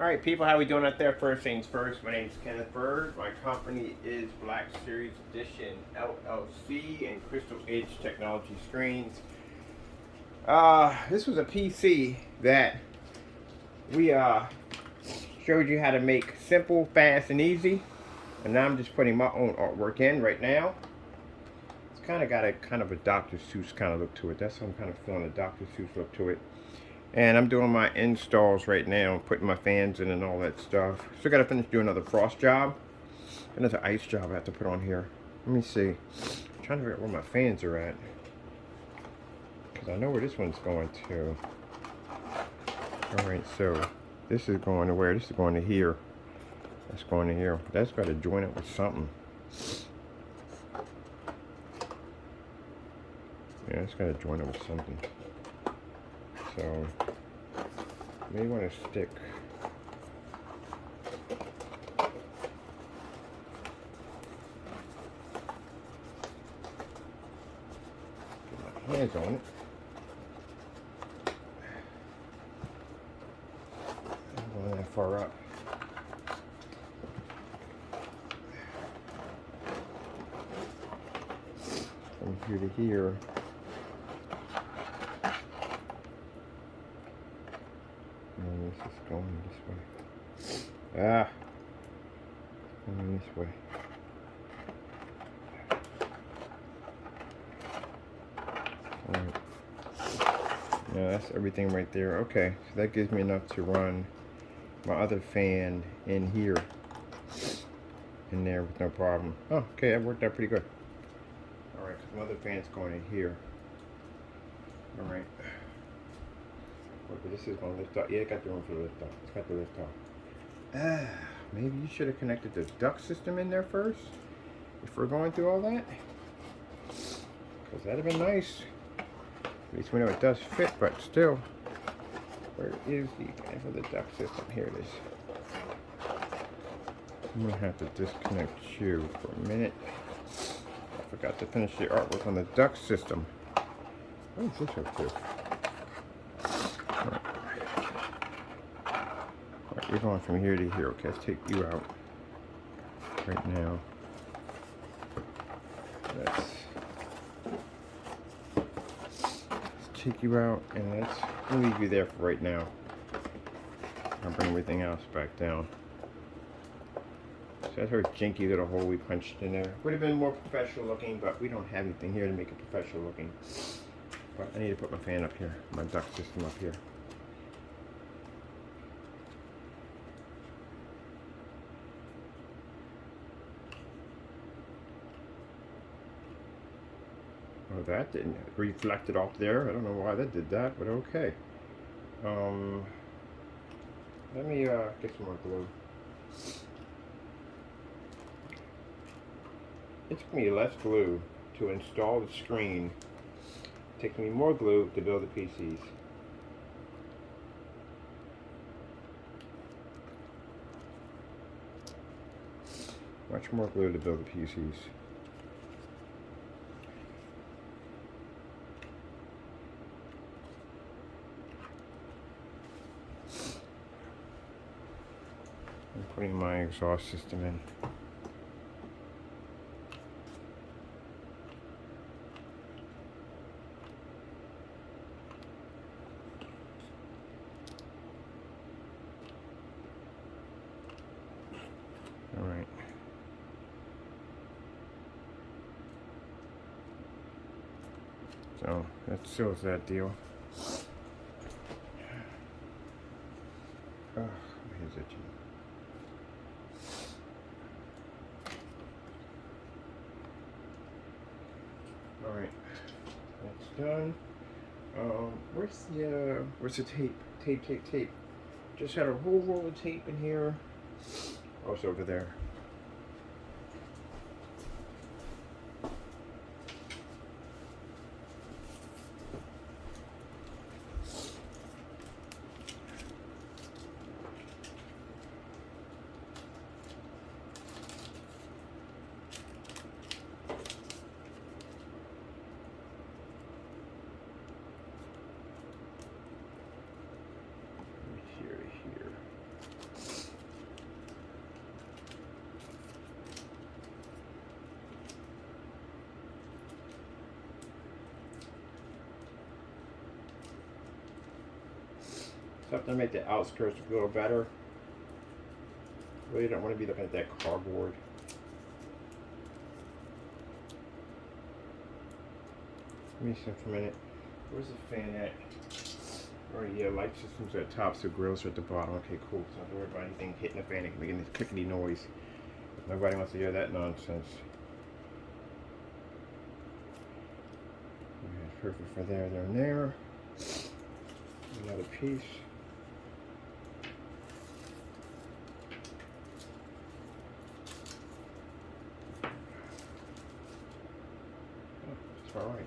Alright people, how we doing out there? First things first, my name is Kenneth Bird. My company is Black Series Edition LLC and Crystal Edge Technology Screens. This was a PC that we showed you how to make simple, fast, and easy. And now I'm just putting my own artwork in right now. It's kind of got a Dr. Seuss kind of look to it. That's how I'm kind of feeling, a Dr. Seuss look to it. And I'm doing my installs right now, putting my fans in and all that stuff. Still got to finish doing another frost job. Another ice job I have to put on here. Let me see. I'm trying to figure out where my fans are at. Because I know where this one's going to. Alright, so this is going to where? This is going to here. That's going to here. That's got to join it with something. Yeah, it's got to join it with something. So, may want to stick. Get my hands on it. I'm going that far up. From here to here. This is going this way. Going this way. Alright. Yeah, that's everything right there. Okay, so that gives me enough to run my other fan in here. In there with no problem. Oh, okay, that worked out pretty good. Alright, because my other fan's going in here. Alright. Okay, this is going to lift up. Yeah, it got the room for the lift up. It's got the lift off. Maybe you should have connected the duct system in there first before going through all that. Because that'd have been nice. At least we know it does fit, but still. Where is the fan for the duct system? Here it is. I'm going to have to disconnect you for a minute. I forgot to finish the artwork on the duct system. What is this up to? Alright, you're going from here to here. Okay, let's take you out right now. Let's take you out and let's leave you there for right now. I'll bring everything else back down. So that's our jinky little hole we punched in there. Would have been more professional looking, but we don't have anything here to make it professional looking. But I need to put my fan up here, my duct system up here. Oh, that didn't reflect it off there. I don't know why that did that, but okay. Let me get some more glue. It took me less glue to install the screen. It takes me more glue to build the PCs. Much more glue to build the PCs. I'm putting my exhaust system in. All right. So that seals that deal. Oh, my head's itchy. All right, that's done. Where's the tape? Tape. Just had a whole roll of tape in here. Oh, it's over there. Stuff to make the outskirts a little better. Really don't want to be looking at that cardboard. Let me see for a minute. Where's the fan at? Oh yeah, light systems at the top, so grills are at the bottom. Okay, cool. So I don't worry about anything hitting the fan and making this clickety noise. Nobody wants to hear that nonsense. Perfect for there, there, and there. Another piece. Oh, it's all right.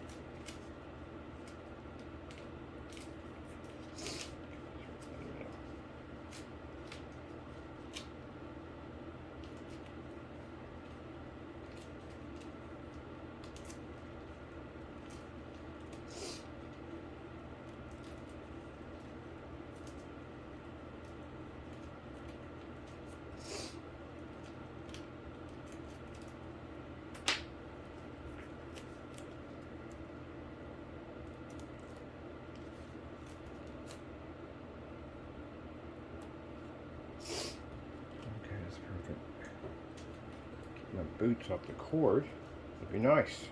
My boots off the cord would be nice.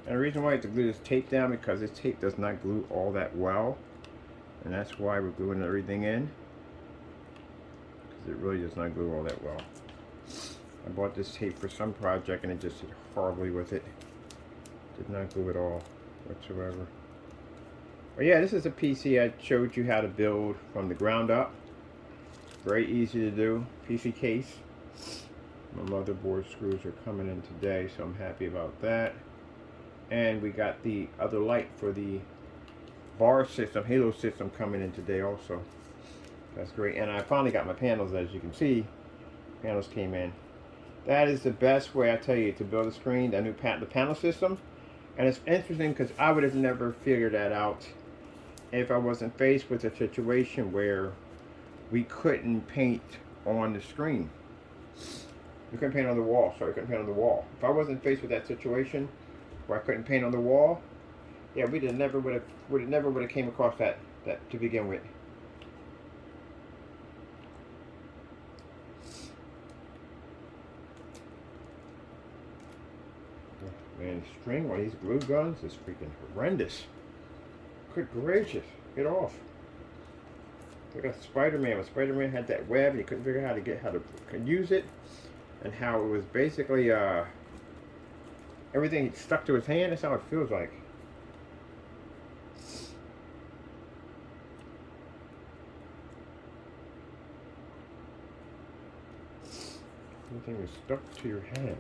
And the reason why I have to glue this tape down, because this tape does not glue all that well. And that's why we're gluing everything in. Because it really does not glue all that well. I bought this tape for some project and it just did horribly with it. Did not glue at all whatsoever. But yeah, this is a PC I showed you how to build from the ground up. Very easy to do. PC case. My motherboard screws are coming in today, so I'm happy about that. And we got the other light for the bar system, halo system, coming in today also. That's great. And I finally got my panels, as you can see. Panels came in. That is the best way, I tell you, to build a screen, the panel system. And it's interesting because I would have never figured that out if I wasn't faced with a situation where we couldn't paint on the screen. We couldn't paint on the wall, sorry, we couldn't paint on the wall. If I wasn't faced with that situation where I couldn't paint on the wall, yeah, we'd have never would have came across that to begin with. Man, the string on these glue guns is freaking horrendous. Good gracious, get off. Look at Spider-Man. When Spider-Man had that web and he couldn't figure out how to use it, and how it was basically everything stuck to his hand. That's how it feels like. Everything was stuck to your hand.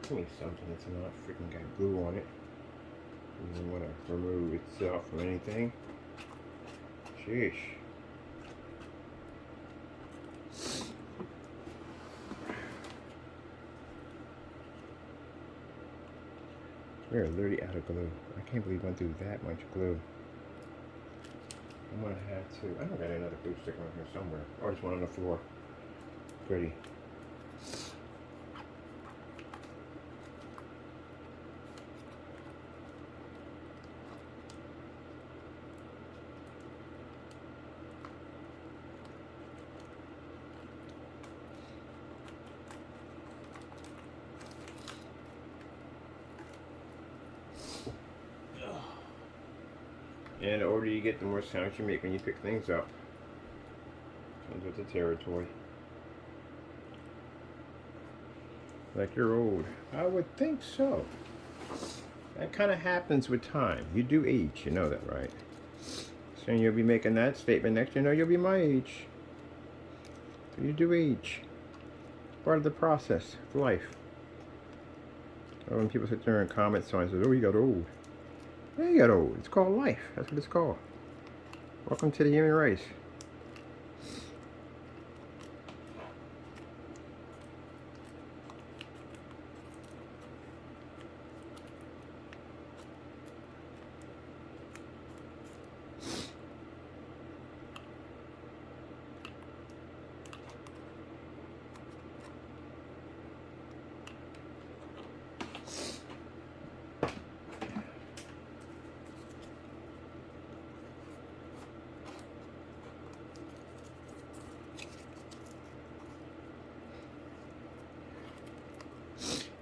Give me something that's not freaking got glue on it. You don't want to remove itself from anything. Sheesh. We're literally out of glue. I can't believe I went through that much glue. I'm gonna have to. I don't got another glue stick around here somewhere. Or just one on the floor. Pretty. And the older you get, the more sounds you make when you pick things up. Comes with the territory. Like you're old. I would think so. That kind of happens with time. You do age, you know that, right? Soon you'll be making that statement next year. You know you'll be my age. So you do age. Part of the process of life. So when people sit there and comment so and say, "Oh, you got old." Yeah, you got old. It's called life. That's what it's called. Welcome to the human race.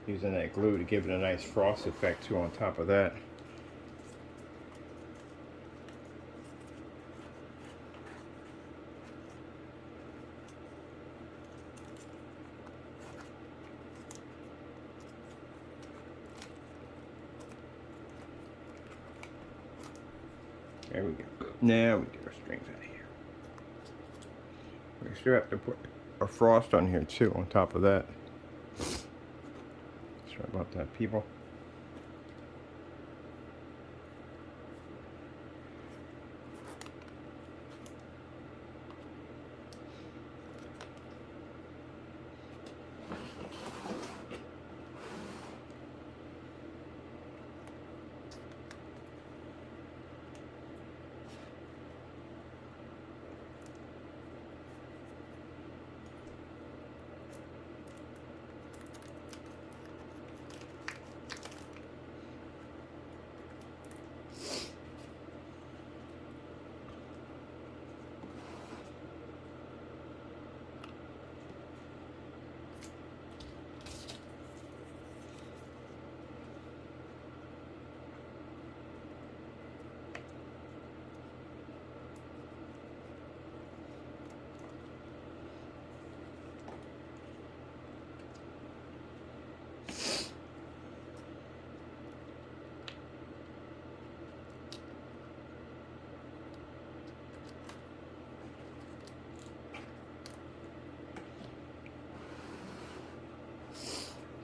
Using that glue to give it a nice frost effect too on top of that. There we go. Now we get our strings out of here. We still have to put a frost on here too on top of that. Sorry about that, people.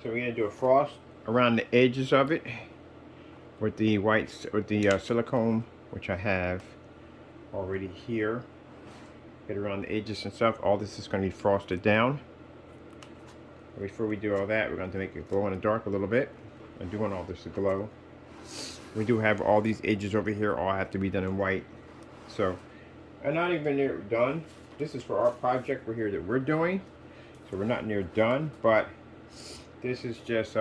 So we're gonna do a frost around the edges of it with the silicone, which I have already here. Get around the edges and stuff. All this is gonna be frosted down. Before we do all that, we're going to make it glow in the dark a little bit. I do want all this to glow. We do have all these edges over here, all have to be done in white. So, I'm not even near done. This is for our project that we're doing. So we're not near done, but this is just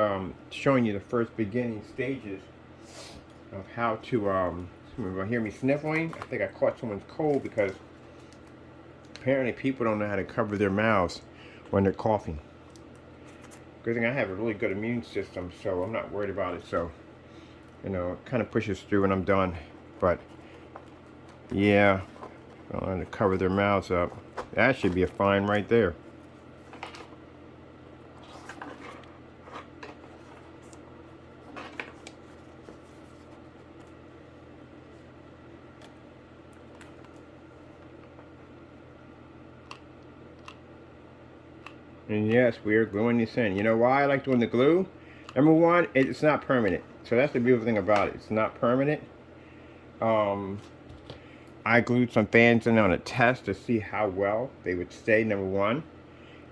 showing you the first beginning stages of how to, someone will hear me sniffling. I think I caught someone's cold because apparently people don't know how to cover their mouths when they're coughing. Good thing I have a really good immune system, so I'm not worried about it. So, you know, it kind of pushes through when I'm done. But, yeah, I don't know to cover their mouths up. That should be a fine right there. And yes, we are gluing this in. You know why I like doing the glue? Number one, it's not permanent. So that's the beautiful thing about it. It's not permanent. I glued some fans in on a test to see how well they would stay, number one.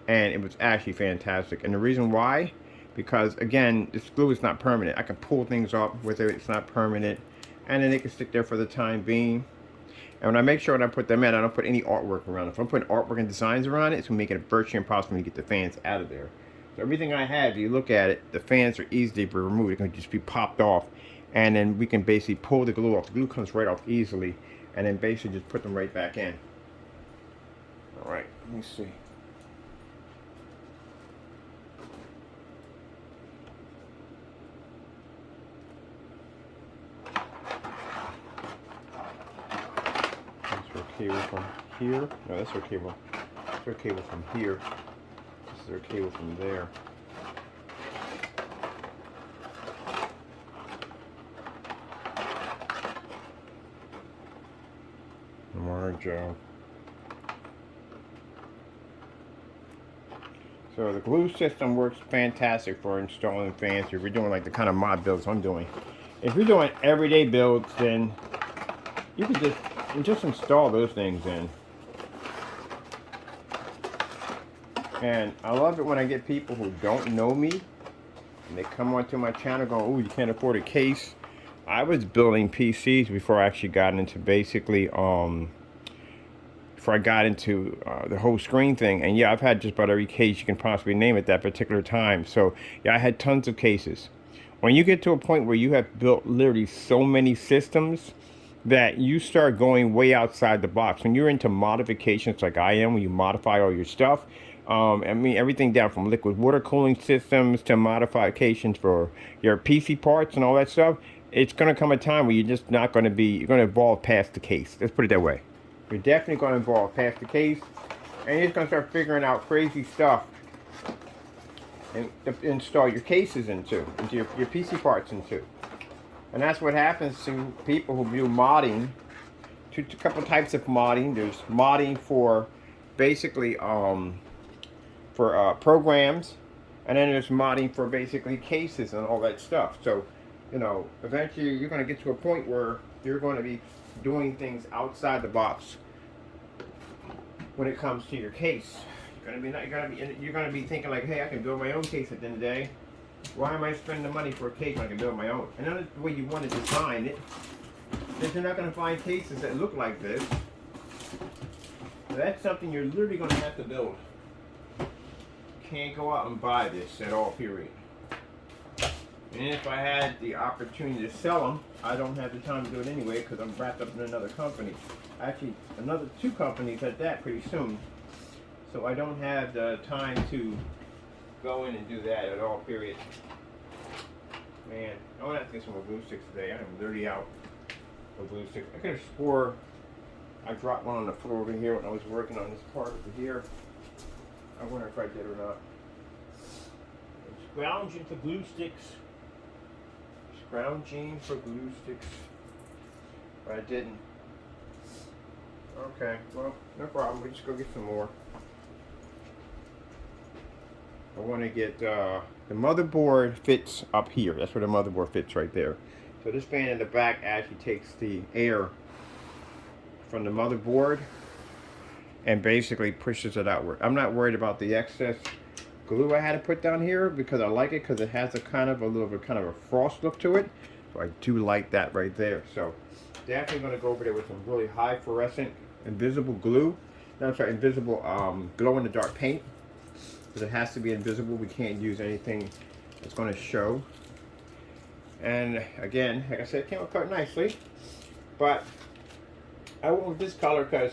And it was actually fantastic. And the reason why, because again, this glue is not permanent. I can pull things up with it. It's not permanent. And then they can stick there for the time being. And when I make sure when I put them in, I don't put any artwork around it. If I'm putting artwork and designs around it, it's going to make it virtually impossible to get the fans out of there. So everything I have, if you look at it, the fans are easily removed. They're going to just be popped off. And then we can basically pull the glue off. The glue comes right off easily. And then basically just put them right back in. Alright, let me see. our cable from here. No, that's our cable. That's our cable from here. This is our cable from there. More Joe. So the glue system works fantastic for installing fans. If you're doing like the kind of mod builds I'm doing. If you're doing everyday builds, then you can just install those things in. And I love it when I get people who don't know me and they come onto my channel going, "Oh, you can't afford a case." I was building PCs before I actually got into basically before I got into the whole screen thing. And yeah, I've had just about every case you can possibly name at that particular time. So yeah, I had tons of cases. When you get to a point where you have built literally so many systems that you start going way outside the box. When you're into modifications like I am, when you modify all your stuff, I mean everything down from liquid water cooling systems to modifications for your PC parts and all that stuff, it's going to come a time where you're just not going to be, you're going to evolve past the case. Let's put it that way. You're definitely going to evolve past the case, and you're just going to start figuring out crazy stuff and install your cases into your PC parts into. And that's what happens to people who do modding. A couple types of modding. There's modding for basically programs, and then there's modding for basically cases and all that stuff. So, you know, eventually you're going to get to a point where you're going to be doing things outside the box when it comes to your case. You're going to be thinking like, hey, I can build my own case at the end of the day. Why am I spending the money for a case when I can build my own? And that's the way you want to design it. Because you're not going to find cases that look like this. So that's something you're literally going to have to build. You can't go out and buy this at all, period. And if I had the opportunity to sell them, I don't have the time to do it anyway because I'm wrapped up in another company. Actually, another 2 companies at that pretty soon. So I don't have the time to go in and do that at all, period. Man, I'm going to have to get some more glue sticks today. I am literally out of glue sticks. I could have swore I dropped one on the floor over here when I was working on this part over here. I wonder if I did or not. I'm scrounging for glue sticks. Scrounging for glue sticks. But I didn't. Okay, well, no problem. We'll just go get some more. I want to get the motherboard fits up here. That's where the motherboard fits right there. So this fan in the back actually takes the air from the motherboard and basically pushes it outward. I'm not worried about the excess glue I had to put down here because I like it because it has a kind of a frost look to it. So I do like that right there. So definitely going to go over there with some really high fluorescent invisible glue. No, I'm sorry, invisible glow in the dark paint. Because it has to be invisible. We can't use anything that's going to show. And again, like I said, it came out quite nicely. But I went with this color because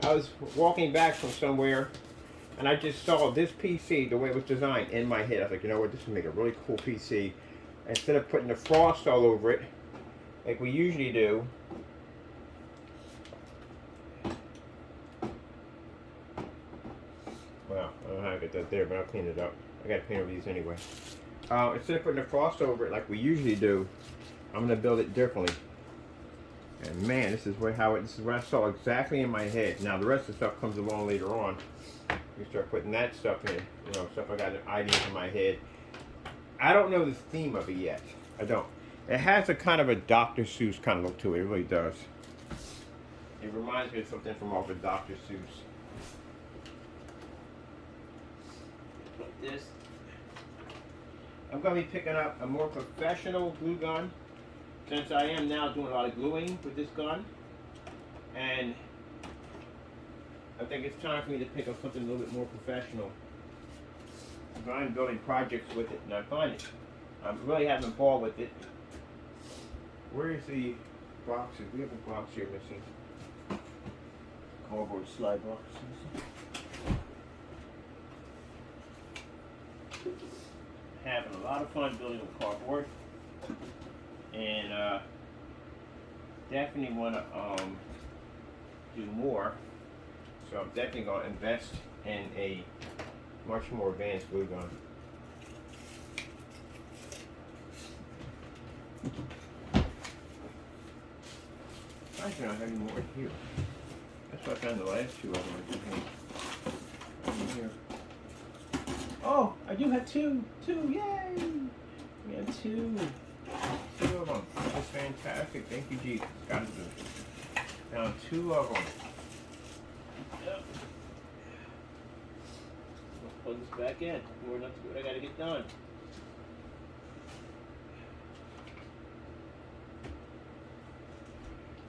I was walking back from somewhere and I just saw this PC, the way it was designed, in my head. I was like, you know what, this would make a really cool PC. Instead of putting the frost all over it, like we usually do, well, I don't know how to get that there, but I'll clean it up. I gotta clean over these anyway. Instead of putting the frost over it like we usually do, I'm gonna build it differently. And man, this is what I saw exactly in my head. Now the rest of the stuff comes along later on. You start putting that stuff in, you know, stuff I got ideas in my head. I don't know the theme of it yet. I don't. It has a kind of a Dr. Seuss kind of look to it. It really does. It reminds me of something from off of Dr. Seuss. Like this. I'm going to be picking up a more professional glue gun, since I am now doing a lot of gluing with this gun. And I think it's time for me to pick up something a little bit more professional. I'm building projects with it, and I find it. I'm really having fun with it. Where is the boxes? We have a box here missing. Cardboard slide box. Having a lot of fun building with cardboard, and definitely want to do more. So I'm definitely going to invest in a much more advanced glue gun. I don't have any more here. That's what I found the last two of them. In here. Oh, I do have two. Yay! We have two. Two of them. That's fantastic. Thank you, Jesus. Got to do it. Found two of them. Yep. I'll plug this back in. More enough to do what I got to get done.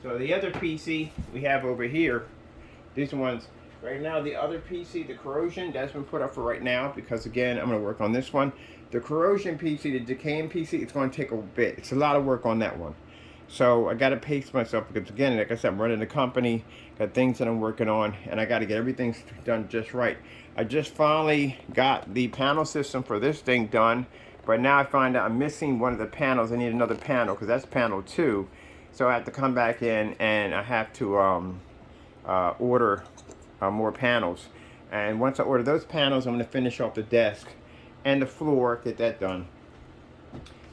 So the other PC we have over here, these ones, right now the other PC, the corrosion, that's been put up for right now because again, I'm going to work on this one. The corrosion PC, the decaying PC, it's going to take a bit. It's a lot of work on that one. So I got to pace myself because again, like I said, I'm running a company, got things that I'm working on, and I got to get everything done just right. I just finally got the panel system for this thing done, but now I find out I'm missing one of the panels. I need another panel because that's panel 2. So I have to come back in and I have to order more panels. And once I order those panels, I'm going to finish off the desk and the floor, get that done.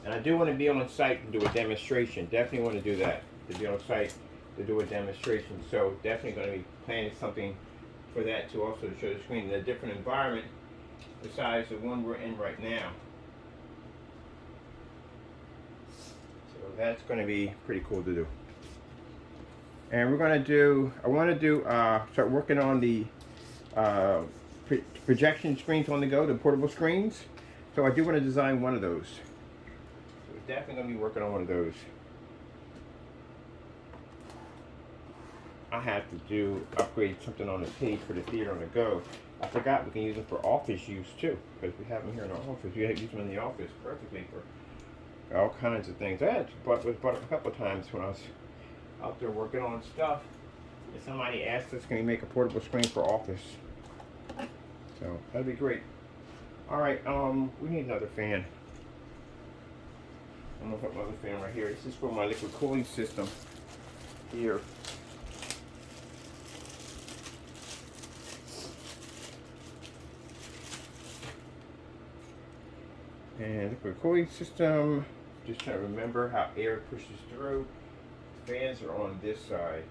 And I do want to be on site and do a demonstration. Definitely want to do that, to be on site to do a demonstration. So definitely going to be planning something for that to also show the screen in a different environment besides the one we're in right now. That's going to be pretty cool to do. And we're going to do, I want to start working on the projection screens on the go, the portable screens. So I do want to design one of those. So we're definitely going to be working on one of those. I have to upgrade something on the page for the theater on the go. I forgot we can use them for office use too, because we have them here in our office. We use them in the office perfectly for all kinds of things. I was brought up a couple of times when I was out there working on stuff. And somebody asked us, can we make a portable screen for office? So that'd be great. All right, we need another fan. I'm gonna put my other fan right here. This is for my liquid cooling system here. And liquid cooling system, just trying to remember how air pushes through. Fans are on this side.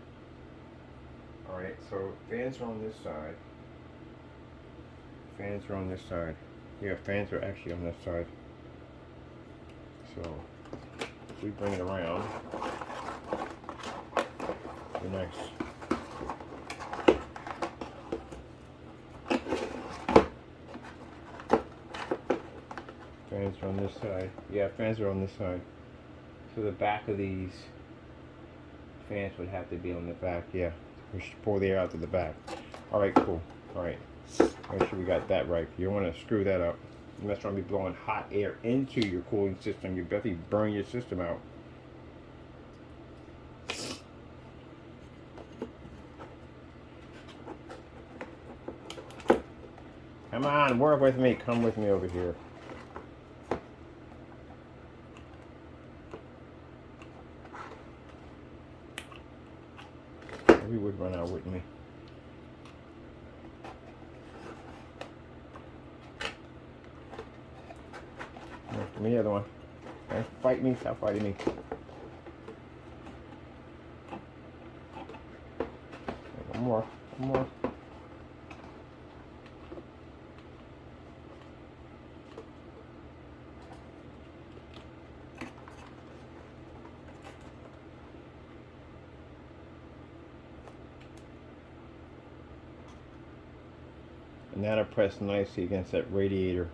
Alright, so fans are on this side. Fans are on this side. Yeah, fans are actually on this side. So, if we bring it around, be nice. Fans are on this side. Yeah, fans are on this side. So the back of these fans would have to be on the back. Yeah, we should pull the air out to the back. All right, cool. All right, make sure we got that right. You don't want to screw that up. You must want to be blowing hot air into your cooling system. You definitely burn your system out. Come on, work with me. Come with me over here. We would run out, wouldn't we? Give me the other one. Okay, fight me, stop fighting me. One more, one more. And that'll press nicely against that radiator.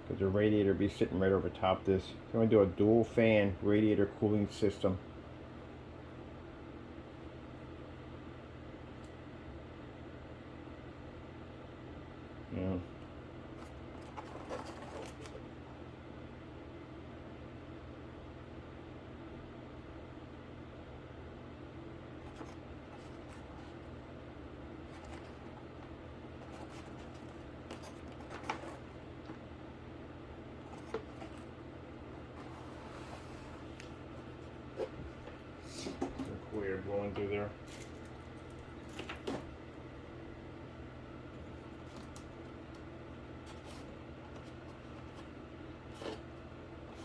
Because the radiator will be sitting right over top this. So I'm going to do a dual fan radiator cooling system. Yeah.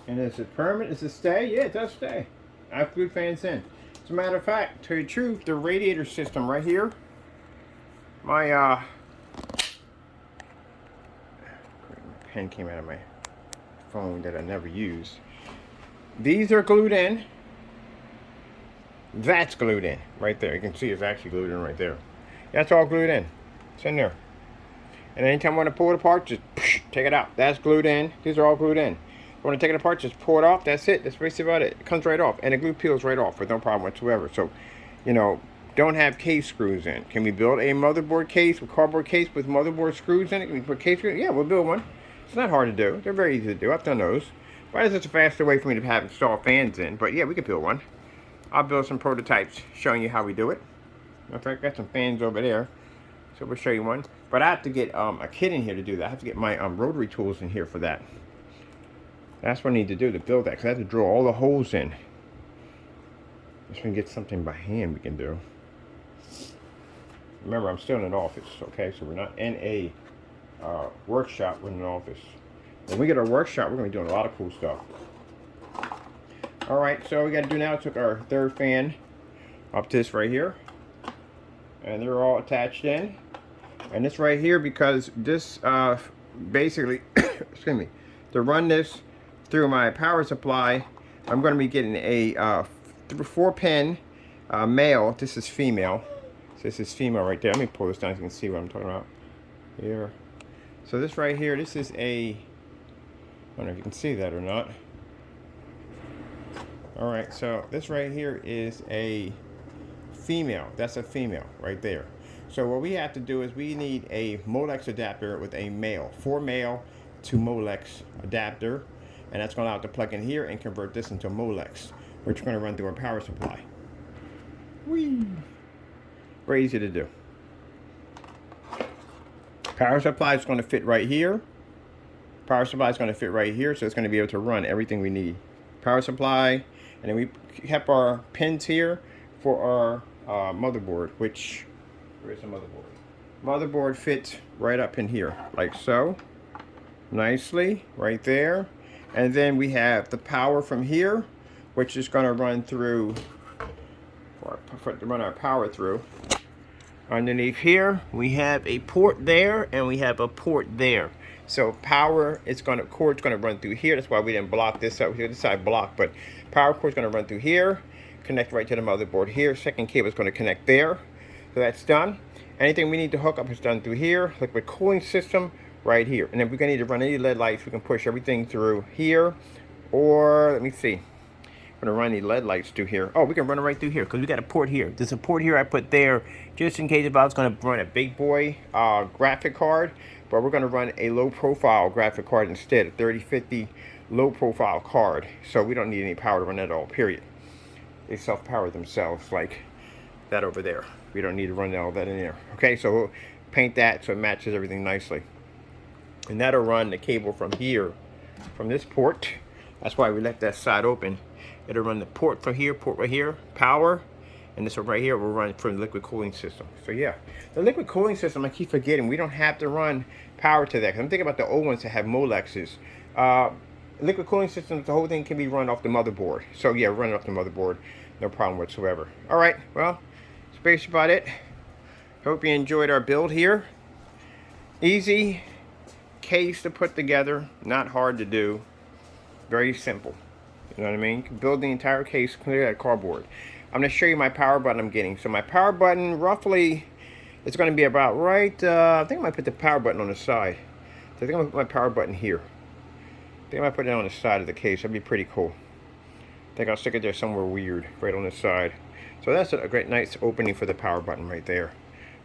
And is it permanent? Does it stay? Yeah, it does stay. I've glued fans in. As a matter of fact, to tell you the truth, the radiator system right here, my pen came out of my phone that I never used. These are glued in. That's glued in right there. You can see it's actually glued in right there. That's all glued in. It's in there. And anytime I want to pull it apart, just take it out. That's glued in. These are all glued in. If you want to take it apart, just pull it off. That's it. That's basically about it. It comes right off. And the glue peels right off with no problem whatsoever. So, you know, don't have case screws in. Can we build a motherboard case, a cardboard case with motherboard screws in it? Can we put case screws? Yeah, we'll build one. It's not hard to do. They're very easy to do. I've done those. But it's just a faster way for me to have install fans in. But yeah, we could build one. I'll build some prototypes showing you how we do it. In fact, I got some fans over there. So we'll show you one. But I have to get a kit in here to do that. I have to get my rotary tools in here for that. That's what I need to do to build that. Because I have to drill all the holes in. If we can get something by hand we can do. Remember, I'm still in an office. Okay, so we're not in a workshop. We're in an office. When we get our workshop, we're going to be doing a lot of cool stuff. Alright, so we got to do now, took our third fan up to this right here. And they're all attached in. And this right here, because this basically, excuse me, to run this through my power supply, I'm going to be getting a 4-pin male. This is female. So this is female right there. Let me pull this down so you can see what I'm talking about. Here. So this right here, this is a, I don't know if you can see that or not. Alright, so this right here is a female. That's a female right there. So what we have to do is we need a Molex adapter with a male. 4 male to Molex adapter. And that's going to allow it to plug in here and convert this into Molex, which we're going to run through our power supply. Whee! Very easy to do. Power supply is going to fit right here. Power supply is going to fit right here, so it's going to be able to run everything we need. Power supply, and then we kept our pins here for our motherboard, which, where is the motherboard? Motherboard fits right up in here, like so. Nicely, right there. And then we have the power from here, which is going to run through, to run our power through. Underneath here, we have a port there, and we have a port there. So power, cord's going to run through here. That's why we didn't block this up here. This side blocked, but power cord's going to run through here, connect right to the motherboard here. Second cable is going to connect there. So that's done. Anything we need to hook up is done through here. Liquid cooling system right here. And then we're going to need to run any LED lights. We can push everything through here. Or, let me see. I'm going to run any LED lights through here. Oh, we can run it right through here because we got a port here. There's a port here I put there just in case if I was going to run a big boy graphic card. But we're going to run a low profile graphic card instead. A 3050 low profile card. So we don't need any power to run that at all, period. They self-power themselves like that over there. We don't need to run all that in there. Okay, so we'll paint that so it matches everything nicely. And that'll run the cable from here, from this port. That's why we left that side open. It'll run the port from here, port right here, power. And this one right here will run from the liquid cooling system. So yeah, the liquid cooling system, I keep forgetting, we don't have to run power to that. 'Cause I'm thinking about the old ones that have Molexes. Liquid cooling systems, the whole thing can be run off the motherboard. So yeah, run it off the motherboard, no problem whatsoever. All right, well, that's basically about it. Hope you enjoyed our build here. Easy case to put together, not hard to do, very simple. You know what I mean? You can build the entire case clear out cardboard. I'm going to show you my power button I'm getting. So my power button, roughly, it's going to be about right, I think I might put the power button on the side. So I think I'm going to put my power button here. I think I might put it on the side of the case. That'd be pretty cool. I think I'll stick it there somewhere weird, right on the side. So that's a great, nice opening for the power button right there.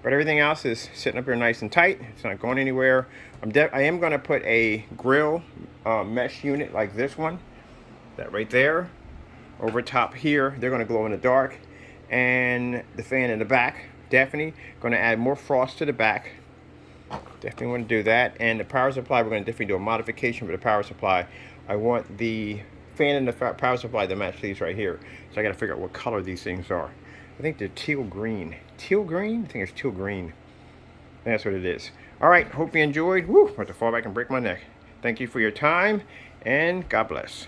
But everything else is sitting up here nice and tight. It's not going anywhere. I am going to put a grill mesh unit like this one. That right there. Over top here, they're going to glow in the dark. And the fan in the back, definitely. Going to add more frost to the back. Definitely want to do that. And the power supply, we're going to definitely do a modification for the power supply. I want the fan and the power supply to match these right here. So I got to figure out what color these things are. I think they're teal green. Teal green? I think it's teal green. That's what it is. All right, hope you enjoyed. Woo, I'm about to fall back and break my neck. Thank you for your time, and God bless.